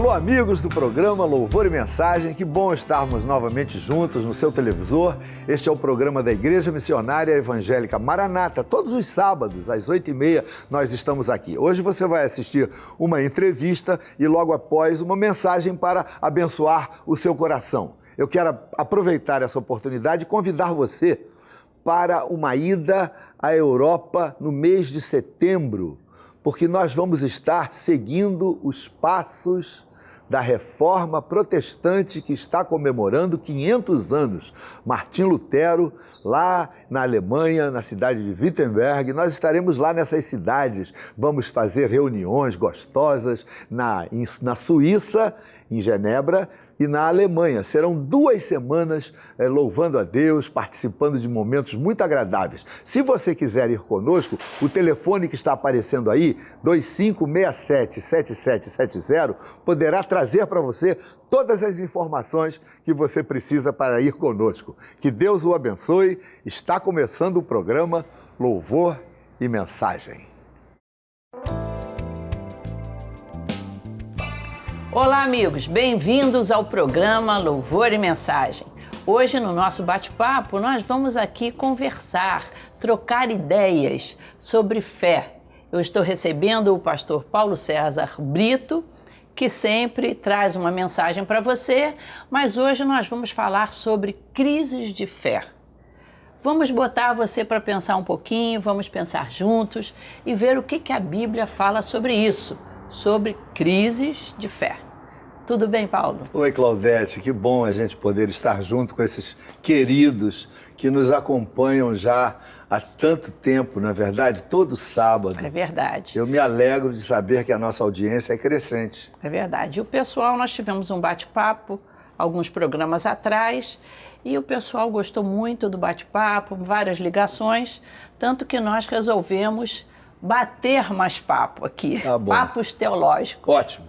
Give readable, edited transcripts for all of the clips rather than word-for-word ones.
Alô, amigos do programa Louvor e Mensagem, que bom estarmos novamente juntos no seu televisor. Este é o programa da Igreja Missionária Evangélica Maranata. Todos os sábados, às 8h30, nós estamos aqui. Hoje você vai assistir uma entrevista e logo após uma mensagem para abençoar o seu coração. Eu quero aproveitar essa oportunidade e convidar você para uma ida à Europa no mês de setembro, porque nós vamos estar seguindo os passos da Reforma Protestante que está comemorando 500 anos. Martim Lutero, lá na Alemanha, na cidade de Wittenberg, nós estaremos lá nessas cidades, vamos fazer reuniões gostosas na Suíça, em Genebra, e na Alemanha. Serão 2 semanas louvando a Deus, participando de momentos muito agradáveis. Se você quiser ir conosco, o telefone que está aparecendo aí, 2567-7770, poderá trazer para você todas as informações que você precisa para ir conosco. Que Deus o abençoe. Está começando o programa Louvor e Mensagem. Olá, amigos, bem-vindos ao programa Louvor e Mensagem. Hoje, no nosso bate-papo, nós vamos aqui conversar, trocar ideias sobre fé. Eu estou recebendo o pastor Paulo César Brito, que sempre traz uma mensagem para você, mas hoje nós vamos falar sobre crises de fé. Vamos botar você para pensar um pouquinho, vamos pensar juntos e ver o que a Bíblia fala sobre isso. Sobre crises de fé. Tudo bem, Paulo? Oi, Claudete, que bom a gente poder estar junto com esses queridos que nos acompanham já há tanto tempo, não é verdade? Todo sábado. É verdade. Eu me alegro de saber que a nossa audiência é crescente. É verdade. E o pessoal, nós tivemos um bate-papo alguns programas atrás e o pessoal gostou muito do bate-papo, várias ligações, tanto que nós resolvemos bater mais papo aqui, papos teológicos. Ótimo.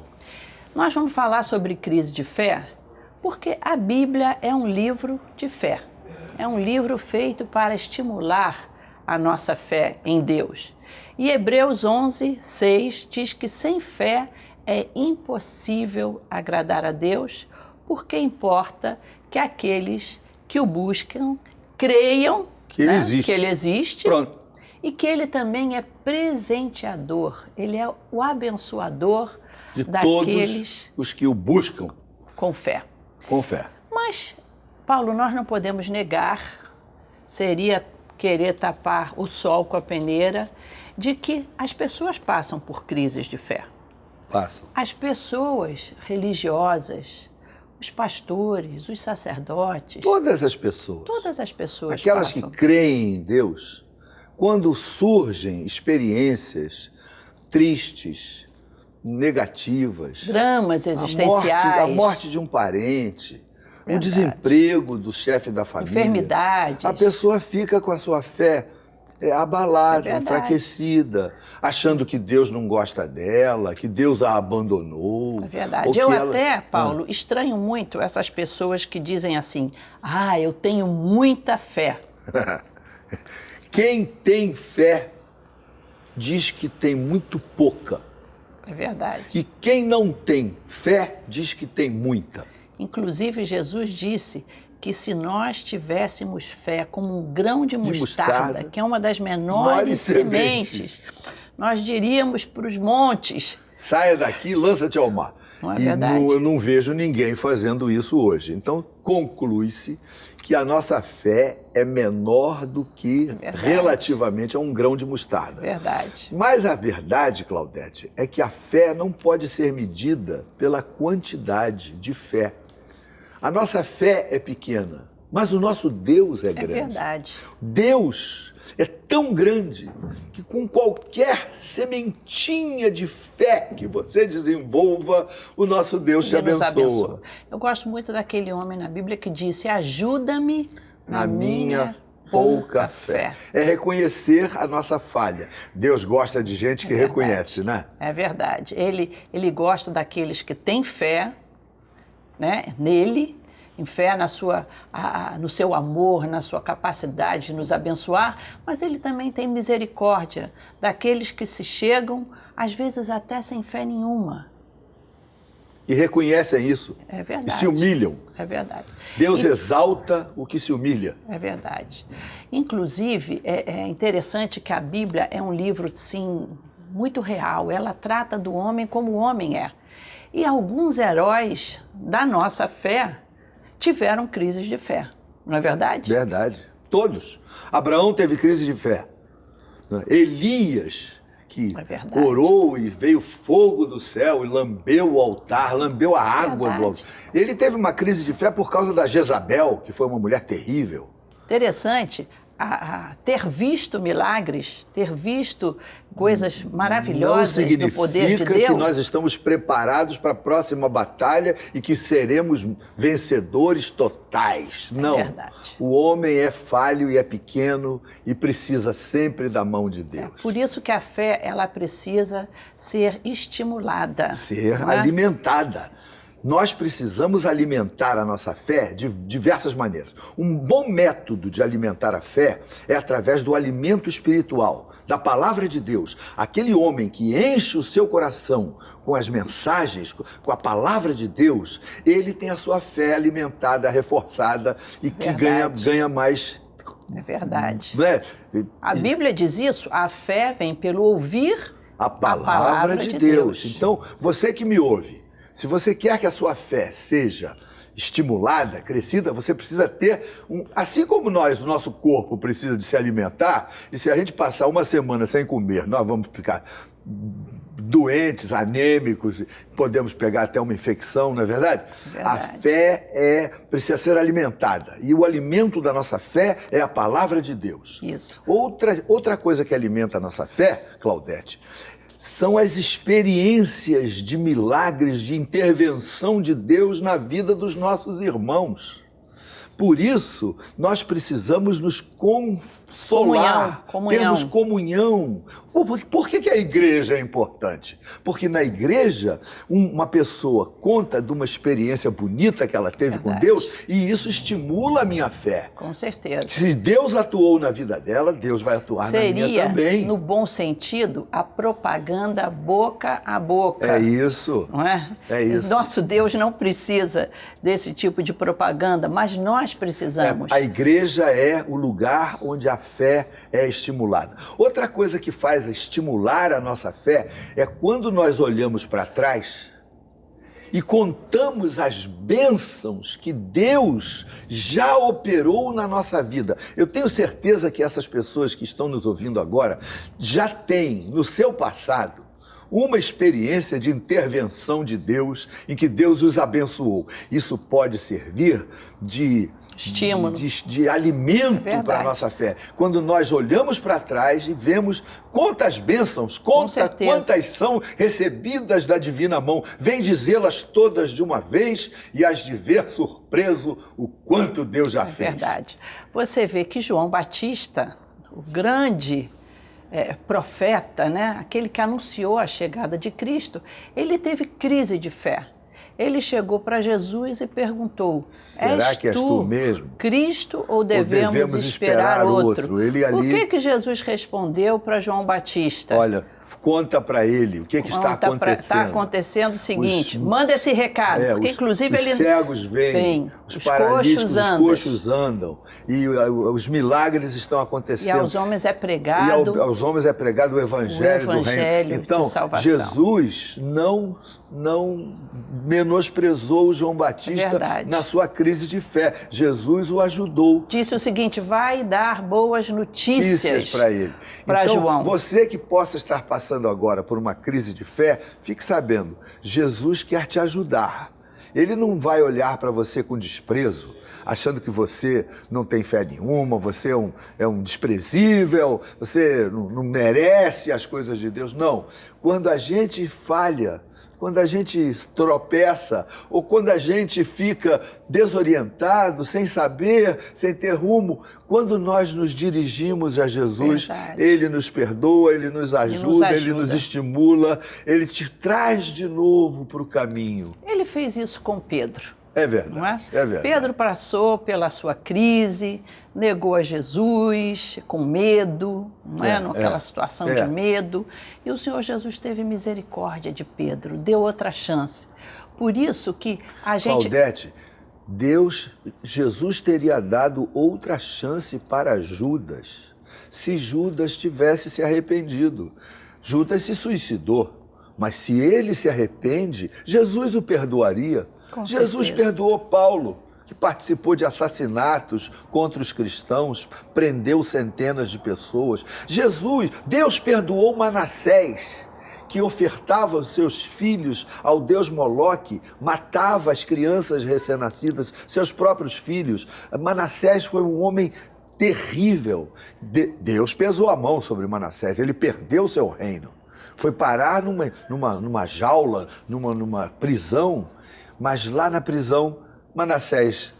Nós vamos falar sobre crise de fé, porque a Bíblia é um livro de fé. É um livro feito para estimular a nossa fé em Deus. E Hebreus 11:6 diz que sem fé é impossível agradar a Deus, porque importa que aqueles que o buscam creiam que ele existe. Pronto. E que ele também é presenteador, ele é o abençoador de daqueles todos os que o buscam com fé. Com fé. Mas, Paulo, nós não podemos negar, seria querer tapar o sol com a peneira, de que as pessoas passam por crises de fé. Passam. As pessoas religiosas, os pastores, os sacerdotes. Todas as pessoas. Todas as pessoas Aquelas passam. que creem em Deus. Quando surgem experiências tristes, negativas, dramas existenciais, a morte de um parente, o desemprego do chefe da família, enfermidades, a pessoa fica com a sua fé abalada, enfraquecida, achando que Deus não gosta dela, que Deus a abandonou. É verdade. Eu até, Paulo, estranho muito essas pessoas que dizem assim, eu tenho muita fé. Quem tem fé diz que tem muito pouca. É verdade. E quem não tem fé diz que tem muita. Inclusive, Jesus disse que se nós tivéssemos fé como um grão de mostarda, que é uma das menores sementes, nós diríamos para os montes: saia daqui e lança-te ao mar. Não é verdade? Eu não vejo ninguém fazendo isso hoje. Então, conclui-se que a nossa fé é menor do que relativamente a um grão de mostarda. Verdade. Mas a verdade, Claudete, é que a fé não pode ser medida pela quantidade de fé. A nossa fé é pequena, mas o nosso Deus é grande. É verdade. Deus é tão grande que com qualquer sementinha de fé que você desenvolva, o nosso Deus te abençoa. Eu gosto muito daquele homem na Bíblia que disse: ajuda-me na minha pouca fé. É reconhecer a nossa falha. Deus gosta de gente que reconhece, né? É verdade. Ele gosta daqueles que têm fé, né, nele, em fé no seu amor, na sua capacidade de nos abençoar, mas ele também tem misericórdia daqueles que se chegam, às vezes até sem fé nenhuma. e reconhecem isso. É verdade. E se humilham. É verdade. Deus exalta o que se humilha. É verdade. Inclusive, é interessante que a Bíblia é um livro, sim, muito real. Ela trata do homem como o homem é. E alguns heróis da nossa fé tiveram crises de fé. Não é verdade? Verdade. Todos. Abraão teve crise de fé. Elias, que orou e veio fogo do céu e lambeu o altar, lambeu a água do altar. Ele teve uma crise de fé por causa da Jezabel, que foi uma mulher terrível. Interessante ter visto milagres, ter visto coisas maravilhosas do poder de Deus. Não significa que nós estamos preparados para a próxima batalha e que seremos vencedores totais. Não. É verdade. O homem é falho e é pequeno e precisa sempre da mão de Deus. É por isso que a fé, ela precisa ser estimulada. Ser alimentada. Nós precisamos alimentar a nossa fé de diversas maneiras. Um bom método de alimentar a fé é através do alimento espiritual, da palavra de Deus. Aquele homem que enche o seu coração com as mensagens, com a palavra de Deus, ele tem a sua fé alimentada, reforçada e que ganha mais. É verdade. Não é? A Bíblia diz isso, a fé vem pelo ouvir a palavra de Deus. Então, você que me ouve, se você quer que a sua fé seja estimulada, crescida, você precisa ter, assim como o nosso corpo precisa de se alimentar, e se a gente passar uma semana sem comer, nós vamos ficar doentes, anêmicos, podemos pegar até uma infecção, não é verdade? A fé precisa ser alimentada, e o alimento da nossa fé é a palavra de Deus. Isso. Outra coisa que alimenta a nossa fé, Claudete, são as experiências de milagres, de intervenção de Deus na vida dos nossos irmãos. Por isso, nós precisamos nos consolar, termos comunhão. Por que a igreja é importante? Porque na igreja, uma pessoa conta de uma experiência bonita que ela teve com Deus e isso estimula a minha fé. Com certeza. Se Deus atuou na vida dela, Deus vai atuar na minha também. Seria, no bom sentido, a propaganda boca a boca. É isso. Não é? É isso. Nosso Deus não precisa desse tipo de propaganda, mas nós precisamos. A igreja é o lugar onde a fé é estimulada. Outra coisa que faz estimular a nossa fé é quando nós olhamos para trás e contamos as bênçãos que Deus já operou na nossa vida. Eu tenho certeza que essas pessoas que estão nos ouvindo agora já têm no seu passado uma experiência de intervenção de Deus em que Deus os abençoou. Isso pode servir de estímulo, de alimento para a nossa fé. Quando nós olhamos para trás e vemos quantas bênçãos, quantas são recebidas da divina mão, vem dizê-las todas de uma vez e as de ver surpreso o quanto Deus já fez. É verdade. Você vê que João Batista, o grande profeta, né? Aquele que anunciou a chegada de Cristo, ele teve crise de fé. Ele chegou para Jesus e perguntou: será que és tu mesmo? Cristo ou devemos esperar outro? O que Jesus respondeu para João Batista? Olha, conta para ele o que está acontecendo. Está acontecendo o seguinte, manda esse recado, porque inclusive os cegos vêm, os paralíticos, os coxos andam, e os milagres estão acontecendo. E aos homens é pregado, aos homens é pregado o evangelho do reino. Então, Jesus não menosprezou João Batista na sua crise de fé. Jesus o ajudou. Disse o seguinte: vai dar boas notícias para ele. Para então, João. Você que possa estar passando agora por uma crise de fé, fique sabendo, Jesus quer te ajudar. Ele não vai olhar para você com desprezo, achando que você não tem fé nenhuma, você é um desprezível, você não merece as coisas de Deus. Não. Quando a gente falha, quando a gente tropeça, ou quando a gente fica desorientado, sem saber, sem ter rumo, quando nós nos dirigimos a Jesus, Ele nos perdoa, Ele nos ajuda, Ele nos estimula, Ele te traz de novo para o caminho. Ele fez isso com Pedro. É verdade, não é? É verdade. Pedro passou pela sua crise, negou a Jesus com medo, não é? Naquela situação de medo. E o Senhor Jesus teve misericórdia de Pedro, deu outra chance. Por isso que a gente... Claudete, Jesus teria dado outra chance para Judas, se Judas tivesse se arrependido. Judas se suicidou, mas se ele se arrepende, Jesus o perdoaria. Com Jesus certeza. perdoou Paulo, que participou de assassinatos contra os cristãos, prendeu centenas de pessoas. Deus perdoou Manassés, que ofertava os seus filhos ao deus Moloque, matava as crianças recém-nascidas, seus próprios filhos. Manassés foi um homem terrível. Deus pesou a mão sobre Manassés, ele perdeu seu reino. Foi parar numa jaula, numa prisão, mas lá na prisão, Manassés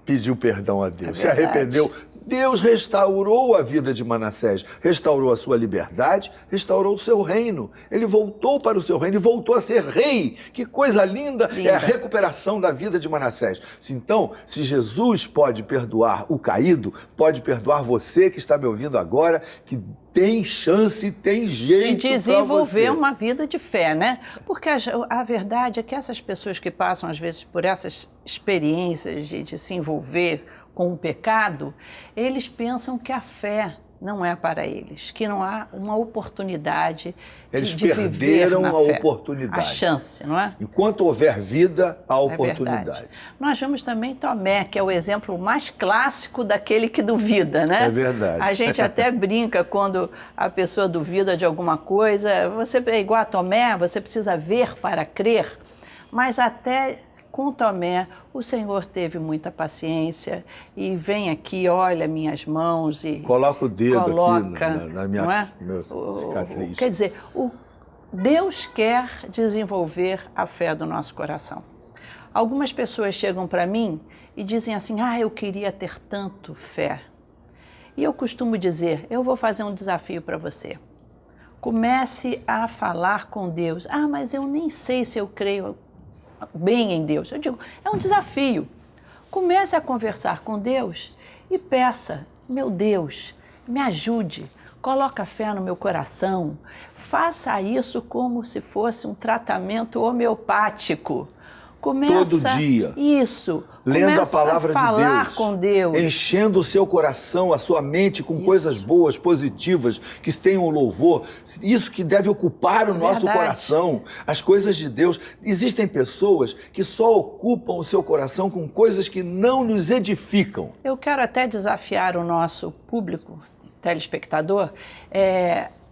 pediu perdão a Deus, se arrependeu. Deus restaurou a vida de Manassés, restaurou a sua liberdade, restaurou o seu reino. Ele voltou para o seu reino e voltou a ser rei. Que coisa linda é a recuperação da vida de Manassés. Então, se Jesus pode perdoar o caído, pode perdoar você que está me ouvindo agora, que tem chance, tem jeito de desenvolver uma vida de fé, né? Porque a verdade é que essas pessoas que passam, às vezes, por essas experiências de se envolver com o pecado, eles pensam que a fé não é para eles, que não há uma oportunidade eles de perderam viver na a fé, oportunidade. a chance, não é? Enquanto houver vida, há oportunidade. Verdade. Nós vemos também Tomé, que é o exemplo mais clássico daquele que duvida, né? É verdade. A gente até brinca quando a pessoa duvida de alguma coisa. Você é igual a Tomé, você precisa ver para crer, mas até com Tomé, o Senhor teve muita paciência e vem aqui, olha minhas mãos e coloca o dedo coloca, aqui na minha, não é? cicatriz. Quer dizer, Deus quer desenvolver a fé do nosso coração. Algumas pessoas chegam para mim e dizem assim, eu queria ter tanto fé. E eu costumo dizer, eu vou fazer um desafio para você. Comece a falar com Deus. Mas eu nem sei se eu creio bem em Deus. Eu digo, é um desafio. Comece a conversar com Deus e peça, meu Deus, me ajude, coloca fé no meu coração, faça isso como se fosse um tratamento homeopático. Começa todo dia. Isso. Lendo a palavra de Deus. Falar com Deus. Enchendo o seu coração, a sua mente com coisas boas, positivas, que tenham louvor. Isso que deve ocupar o nosso coração. As coisas de Deus. Existem pessoas que só ocupam o seu coração com coisas que não nos edificam. Eu quero até desafiar o nosso público, telespectador,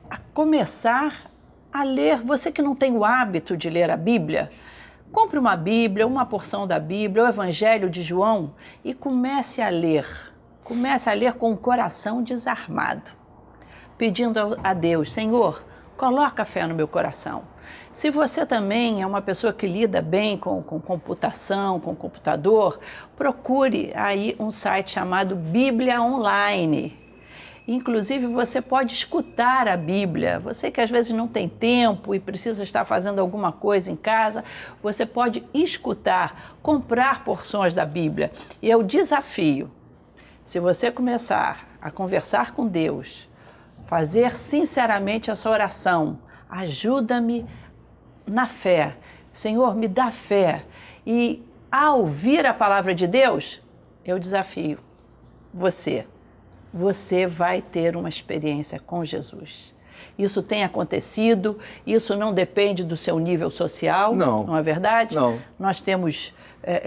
a começar a ler. Você que não tem o hábito de ler a Bíblia, compre uma Bíblia, uma porção da Bíblia, o Evangelho de João e comece a ler. Comece a ler com o coração desarmado, pedindo a Deus, Senhor, coloca fé no meu coração. Se você também é uma pessoa que lida bem com computação, com computador, procure aí um site chamado Bíblia Online. Inclusive, você pode escutar a Bíblia. Você que às vezes não tem tempo e precisa estar fazendo alguma coisa em casa, você pode escutar, comprar porções da Bíblia. E é o desafio. Se você começar a conversar com Deus, fazer sinceramente essa oração, ajuda-me na fé. Senhor, me dá fé. E ao ouvir a palavra de Deus, eu desafio você. Você vai ter uma experiência com Jesus. Isso tem acontecido, isso não depende do seu nível social, não é verdade? Não. Nós temos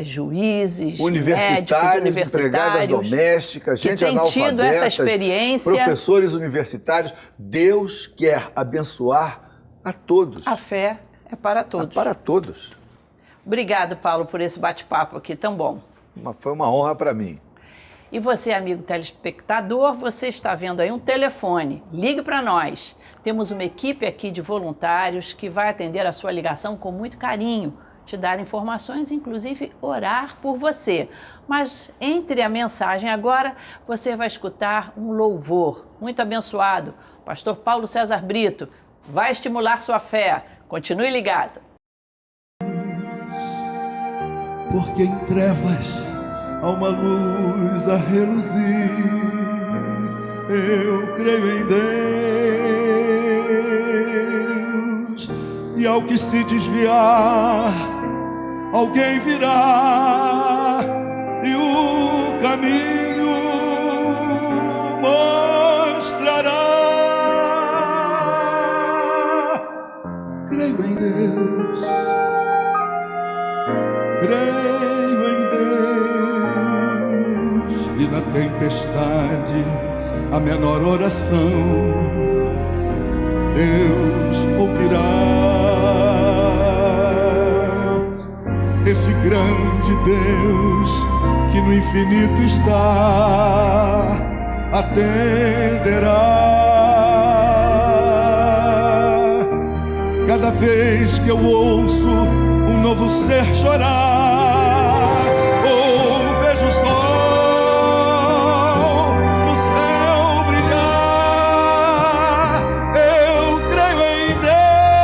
juízes, universitários, médicos, empregadas domésticas, gente analfabeta, que tem tido essa experiência. Professores universitários. Deus quer abençoar a todos. A fé é para todos. Para todos. Obrigado, Paulo, por esse bate-papo aqui tão bom. Foi uma honra para mim. E você, amigo telespectador, você está vendo aí um telefone. Ligue para nós. Temos uma equipe aqui de voluntários que vai atender a sua ligação com muito carinho, te dar informações, inclusive orar por você. Mas entre a mensagem agora, você vai escutar um louvor muito abençoado. Pastor Paulo César Brito vai estimular sua fé. Continue ligado. porque em trevas há uma luz a reluzir. Eu creio em Deus, e ao que se desviar, alguém virá e o caminho mostrará. Creio em Deus, creio em Deus, e na tempestade a menor oração Deus ouvirá. Esse grande Deus que no infinito está, atenderá. Cada vez que eu ouço um novo ser chorar, ou vejo o sol no céu brilhar, eu creio em Deus,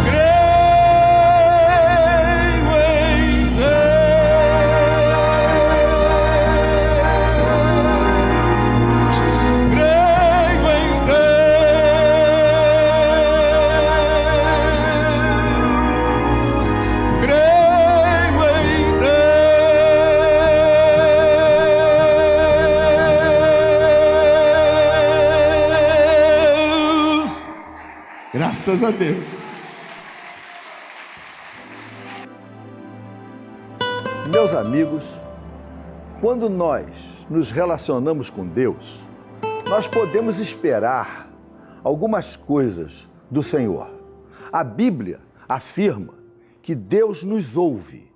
creio em Deus, creio em graças a Deus. Meus amigos, quando nós nos relacionamos com Deus, nós podemos esperar algumas coisas do Senhor. A Bíblia afirma que Deus nos ouve.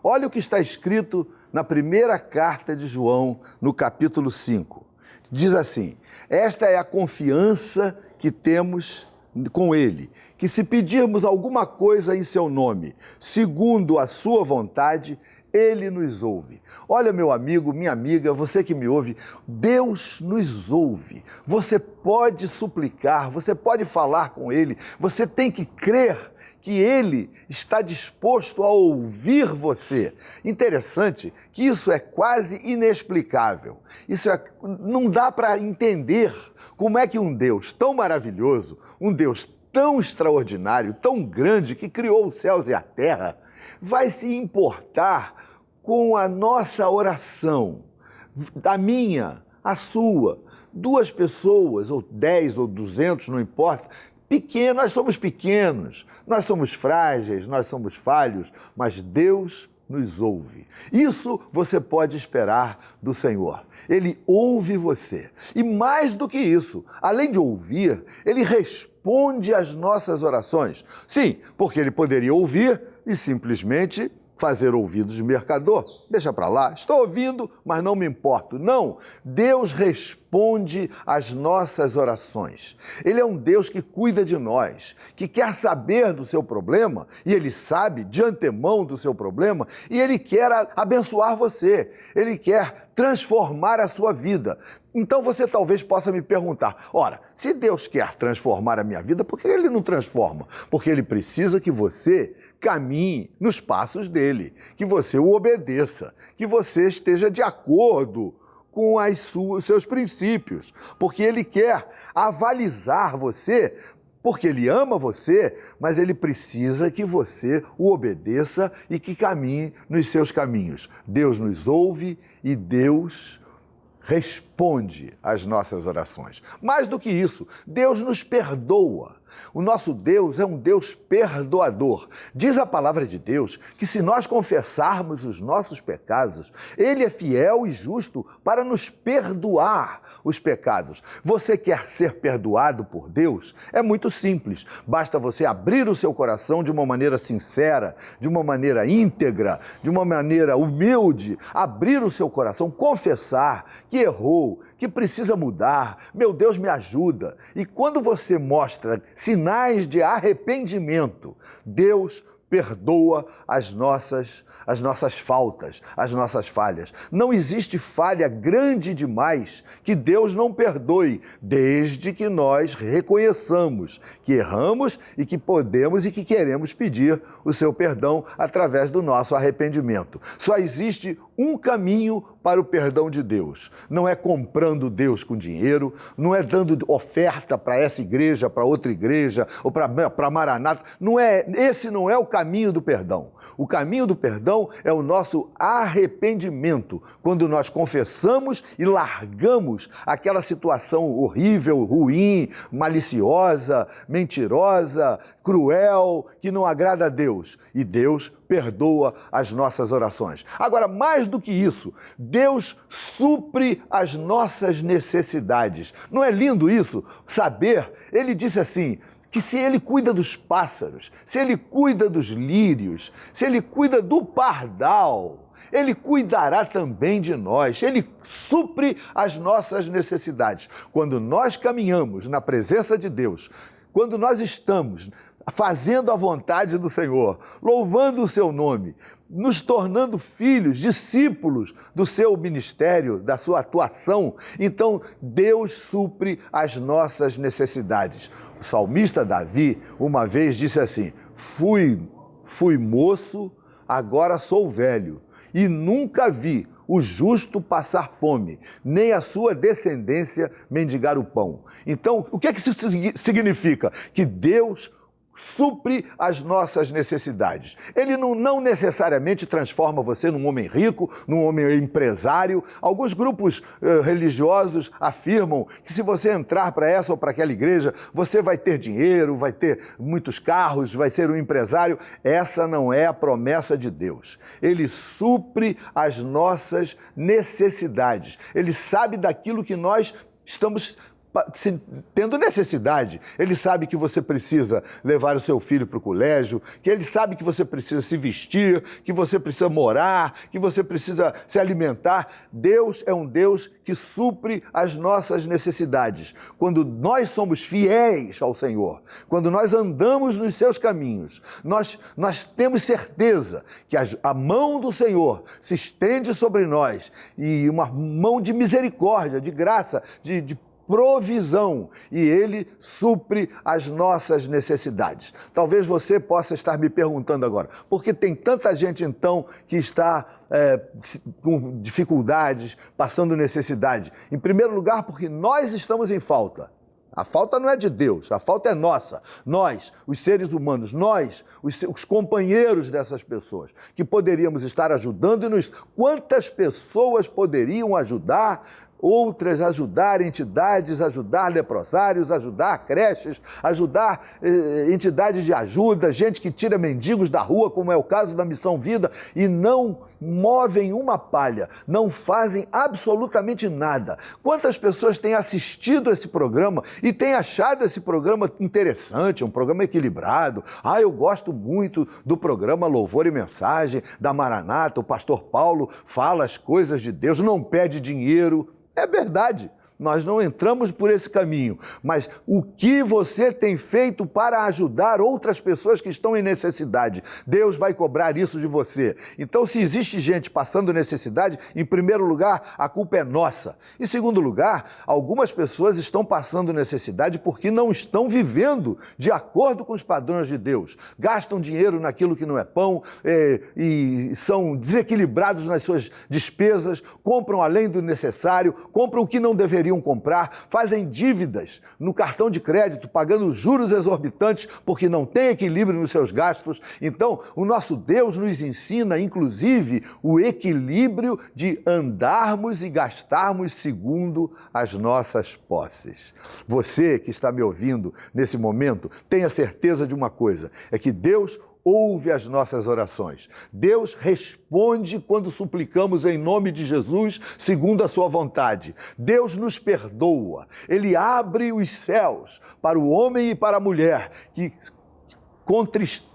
Olha o que está escrito na primeira carta de João, no capítulo 5. Diz assim: esta é a confiança que temos com Ele, que se pedirmos alguma coisa em seu nome, segundo a sua vontade, Ele nos ouve. Olha, meu amigo, minha amiga, você que me ouve, Deus nos ouve. Você pode suplicar, você pode falar com Ele, você tem que crer que Ele está disposto a ouvir você. Interessante que isso é quase inexplicável. Não dá para entender como é que um Deus tão maravilhoso, um Deus tão extraordinário, tão grande, que criou os céus e a terra, vai se importar com a nossa oração, a minha, a sua, 2 pessoas, ou 10 ou 200, não importa. Nós somos pequenos, nós somos frágeis, nós somos falhos, mas Deus nos ouve. Isso você pode esperar do Senhor. Ele ouve você. E mais do que isso, além de ouvir, Ele responde às nossas orações. Sim, porque Ele poderia ouvir e simplesmente fazer ouvidos de mercador. Deixa para lá, estou ouvindo, mas não me importo. Não, Deus responde às nossas orações. Ele é um Deus que cuida de nós, que quer saber do seu problema, e Ele sabe de antemão do seu problema, e Ele quer abençoar você, Ele quer transformar a sua vida. Então você talvez possa me perguntar, ora, se Deus quer transformar a minha vida, por que Ele não transforma? Porque Ele precisa que você caminhe nos passos dEle, que você o obedeça, que você esteja de acordo com os seus princípios, porque Ele quer avalizar você, porque Ele ama você, mas Ele precisa que você o obedeça e que caminhe nos seus caminhos. Deus nos ouve e Deus responde às nossas orações. Mais do que isso, Deus nos perdoa. O nosso Deus é um Deus perdoador. Diz a palavra de Deus que se nós confessarmos os nossos pecados, Ele é fiel e justo para nos perdoar os pecados. Você quer ser perdoado por Deus? É muito simples. Basta você abrir o seu coração de uma maneira sincera, de uma maneira íntegra, de uma maneira humilde, abrir o seu coração, confessar que errou, que precisa mudar. Meu Deus, me ajuda. E quando você mostra sinais de arrependimento, Deus perdoa as nossas faltas, as nossas falhas. Não existe falha grande demais que Deus não perdoe, desde que nós reconheçamos que erramos e que podemos e que queremos pedir o seu perdão através do nosso arrependimento. Só existe um caminho para o perdão de Deus. Não é comprando Deus com dinheiro, não é dando oferta para essa igreja, para outra igreja, ou para Maranata. Esse não é o caminho do perdão. O caminho do perdão é o nosso arrependimento, quando nós confessamos e largamos aquela situação horrível, ruim, maliciosa, mentirosa, cruel, que não agrada a Deus. E Deus perdoa as nossas orações. Agora, mais do que isso, Deus supre as nossas necessidades. Não é lindo isso? Saber, ele disse assim, que se ele cuida dos pássaros, se ele cuida dos lírios, se ele cuida do pardal, ele cuidará também de nós, ele supre as nossas necessidades. Quando nós caminhamos na presença de Deus, quando nós estamos fazendo a vontade do Senhor, louvando o seu nome, nos tornando filhos, discípulos do seu ministério, da sua atuação, então Deus supre as nossas necessidades. O salmista Davi uma vez disse assim, fui moço, agora sou velho, e nunca vi o justo passar fome, nem a sua descendência mendigar o pão. Então, o que é que isso significa? Que Deus supre as nossas necessidades. Ele não necessariamente transforma você num homem rico, num homem empresário. Alguns grupos religiosos afirmam que se você entrar para essa ou para aquela igreja, você vai ter dinheiro, vai ter muitos carros, vai ser um empresário. Essa não é a promessa de Deus. Ele supre as nossas necessidades. Ele sabe daquilo que nós estamos tendo necessidade. Ele sabe que você precisa levar o seu filho para o colégio, que ele sabe que você precisa se vestir, que você precisa morar, que você precisa se alimentar. Deus é um Deus que supre as nossas necessidades. Quando nós somos fiéis ao Senhor, quando nós andamos nos seus caminhos, nós temos certeza que a mão do Senhor se estende sobre nós e uma mão de misericórdia, de graça, de provisão, e Ele supre as nossas necessidades. Talvez você possa estar me perguntando agora, por que tem tanta gente então que está com dificuldades, passando necessidade? Em primeiro lugar, porque nós estamos em falta. A falta não é de Deus, a falta é nossa. Nós, os seres humanos, nós, os companheiros dessas pessoas, que poderíamos estar ajudando-nos. Quantas pessoas poderiam ajudar? Outras ajudar entidades, ajudar leprosários, ajudar creches, ajudar entidades de ajuda, gente que tira mendigos da rua, como é o caso da Missão Vida, e não movem uma palha, não fazem absolutamente nada. Quantas pessoas têm assistido esse programa e têm achado esse programa interessante, um programa equilibrado? Eu gosto muito do programa Louvor e Mensagem, da Maranata, o pastor Paulo fala as coisas de Deus, não pede dinheiro. É verdade, nós não entramos por esse caminho, mas o que você tem feito para ajudar outras pessoas que estão em necessidade? Deus vai cobrar isso de você. Então, se existe gente passando necessidade, em primeiro lugar, a culpa é nossa. Em segundo lugar, algumas pessoas estão passando necessidade porque não estão vivendo de acordo com os padrões de Deus. Gastam dinheiro naquilo que não é pão e são desequilibrados nas suas despesas, compram além do necessário, compram o que não deveriam comprar, fazem dívidas no cartão de crédito, pagando juros exorbitantes porque não tem equilíbrio nos seus gastos. Então, o nosso Deus nos ensina, inclusive, o equilíbrio de andarmos e gastarmos segundo as nossas posses. Você que está me ouvindo nesse momento, tenha certeza de uma coisa, é que Deus ouve as nossas orações. Deus responde quando suplicamos em nome de Jesus, segundo a sua vontade. Deus nos perdoa. Ele abre os céus para o homem e para a mulher que,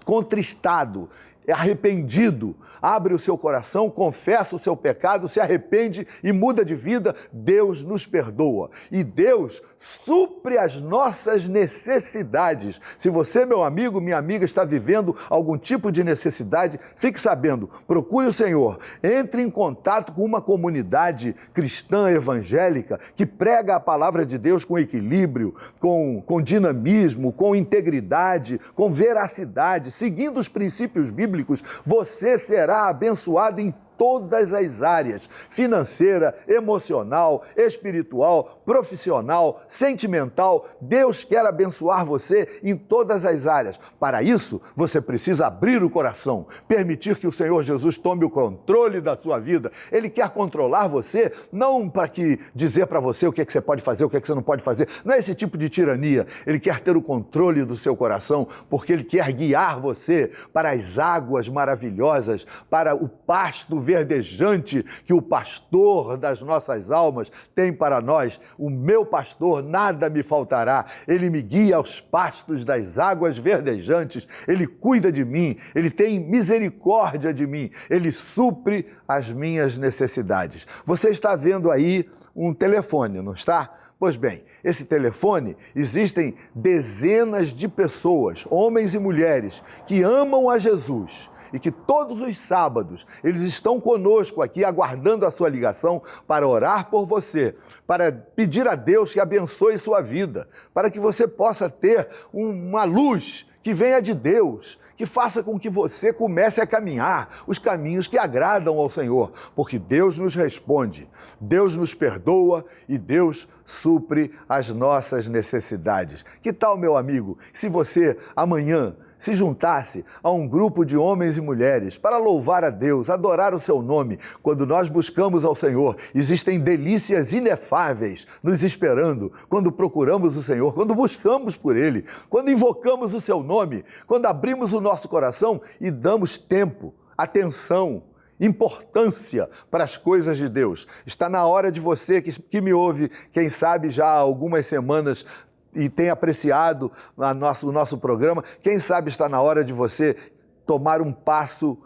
contristado, arrependido, abre o seu coração, confessa o seu pecado, se arrepende e muda de vida, Deus nos perdoa. E Deus supre as nossas necessidades. Se você, meu amigo, minha amiga, está vivendo algum tipo de necessidade, fique sabendo, procure o Senhor, entre em contato com uma comunidade cristã evangélica que prega a palavra de Deus com equilíbrio, com dinamismo, com integridade, com veracidade, seguindo os princípios bíblicos. Você será abençoado em todas as áreas, financeira, emocional, espiritual, profissional, sentimental. Deus quer abençoar você em todas as áreas. Para isso, você precisa abrir o coração, permitir que o Senhor Jesus tome o controle da sua vida. Ele quer controlar você, não para dizer para você o que é que você pode fazer, o que é que você não pode fazer. Não é esse tipo de tirania. Ele quer ter o controle do seu coração, porque Ele quer guiar você para as águas maravilhosas, para o pasto verdejante que o pastor das nossas almas tem para nós. O meu pastor, nada me faltará. Ele me guia aos pastos das águas verdejantes. Ele cuida de mim. Ele tem misericórdia de mim. Ele supre as minhas necessidades. Você está vendo aí um telefone, não está? Pois bem, esse telefone, existem dezenas de pessoas, homens e mulheres, que amam a Jesus e que todos os sábados eles estão conosco aqui aguardando a sua ligação para orar por você, para pedir a Deus que abençoe sua vida, para que você possa ter uma luz que venha de Deus, que faça com que você comece a caminhar os caminhos que agradam ao Senhor, porque Deus nos responde, Deus nos perdoa e Deus supre as nossas necessidades. Que tal, meu amigo, se você amanhã se juntasse a um grupo de homens e mulheres para louvar a Deus, adorar o seu nome? Quando nós buscamos ao Senhor, existem delícias inefáveis nos esperando quando procuramos o Senhor, quando buscamos por Ele, quando invocamos o seu nome, quando abrimos o nosso coração e damos tempo, atenção, importância para as coisas de Deus. Está na hora de você que me ouve, quem sabe já há algumas semanas, e tem apreciado o nosso programa, quem sabe está na hora de você tomar um passo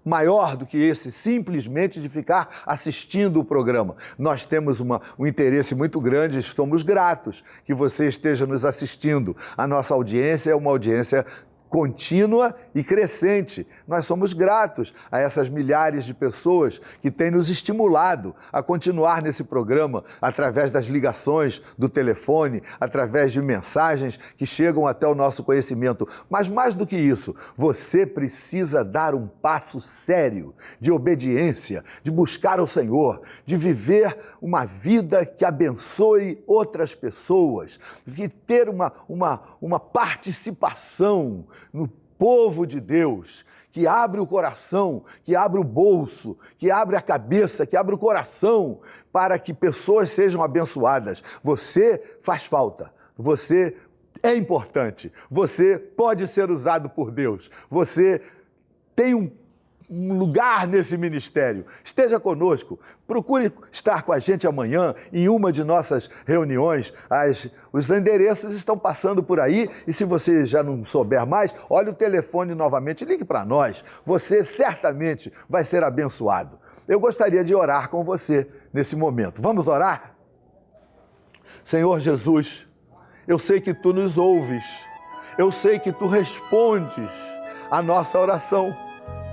maior do que esse, simplesmente de ficar assistindo o programa. Nós temos um interesse muito grande, somos gratos que você esteja nos assistindo. A nossa audiência é uma audiência contínua e crescente. Nós somos gratos a essas milhares de pessoas que têm nos estimulado a continuar nesse programa através das ligações do telefone, através de mensagens que chegam até o nosso conhecimento. Mas mais do que isso, você precisa dar um passo sério de obediência, de buscar o Senhor, de viver uma vida que abençoe outras pessoas, de ter uma participação no povo de Deus, que abre o coração, que abre o bolso, que abre a cabeça, que abre o coração para que pessoas sejam abençoadas. Você faz falta, você é importante, você pode ser usado por Deus, você tem um lugar nesse ministério. Esteja conosco, procure estar com a gente amanhã em uma de nossas reuniões. Os endereços estão passando por aí e se você já não souber mais, olhe o telefone novamente, ligue para nós. Você certamente vai ser abençoado. Eu gostaria de orar com você nesse momento. Vamos orar? Senhor Jesus, eu sei que Tu nos ouves, eu sei que Tu respondes a nossa oração.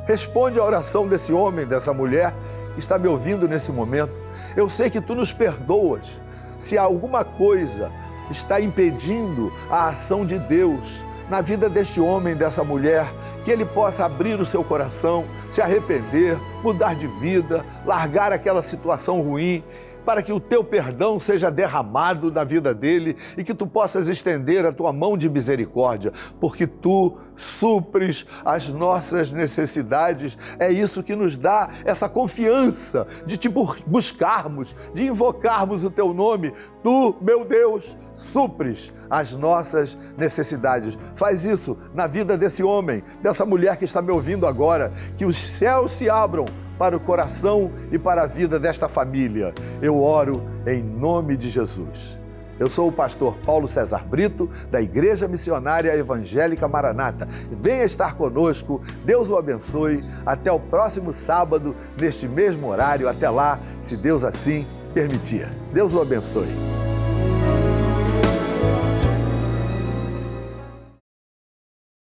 Responde a oração desse homem, dessa mulher que está me ouvindo nesse momento. Eu sei que Tu nos perdoas. Se alguma coisa está impedindo a ação de Deus na vida deste homem, dessa mulher, que ele possa abrir o seu coração, se arrepender, mudar de vida, largar aquela situação ruim, para que o Teu perdão seja derramado na vida dele e que Tu possas estender a Tua mão de misericórdia, porque Tu supres as nossas necessidades. É isso que nos dá essa confiança de Te buscarmos, de invocarmos o Teu nome. Tu, meu Deus, supres as nossas necessidades. Faz isso na vida desse homem, dessa mulher que está me ouvindo agora, que os céus se abram para o coração e para a vida desta família. Eu oro em nome de Jesus. Eu sou o pastor Paulo César Brito, da Igreja Missionária Evangélica Maranata. Venha estar conosco, Deus o abençoe. Até o próximo sábado, neste mesmo horário. Até lá, se Deus assim permitir. Deus o abençoe.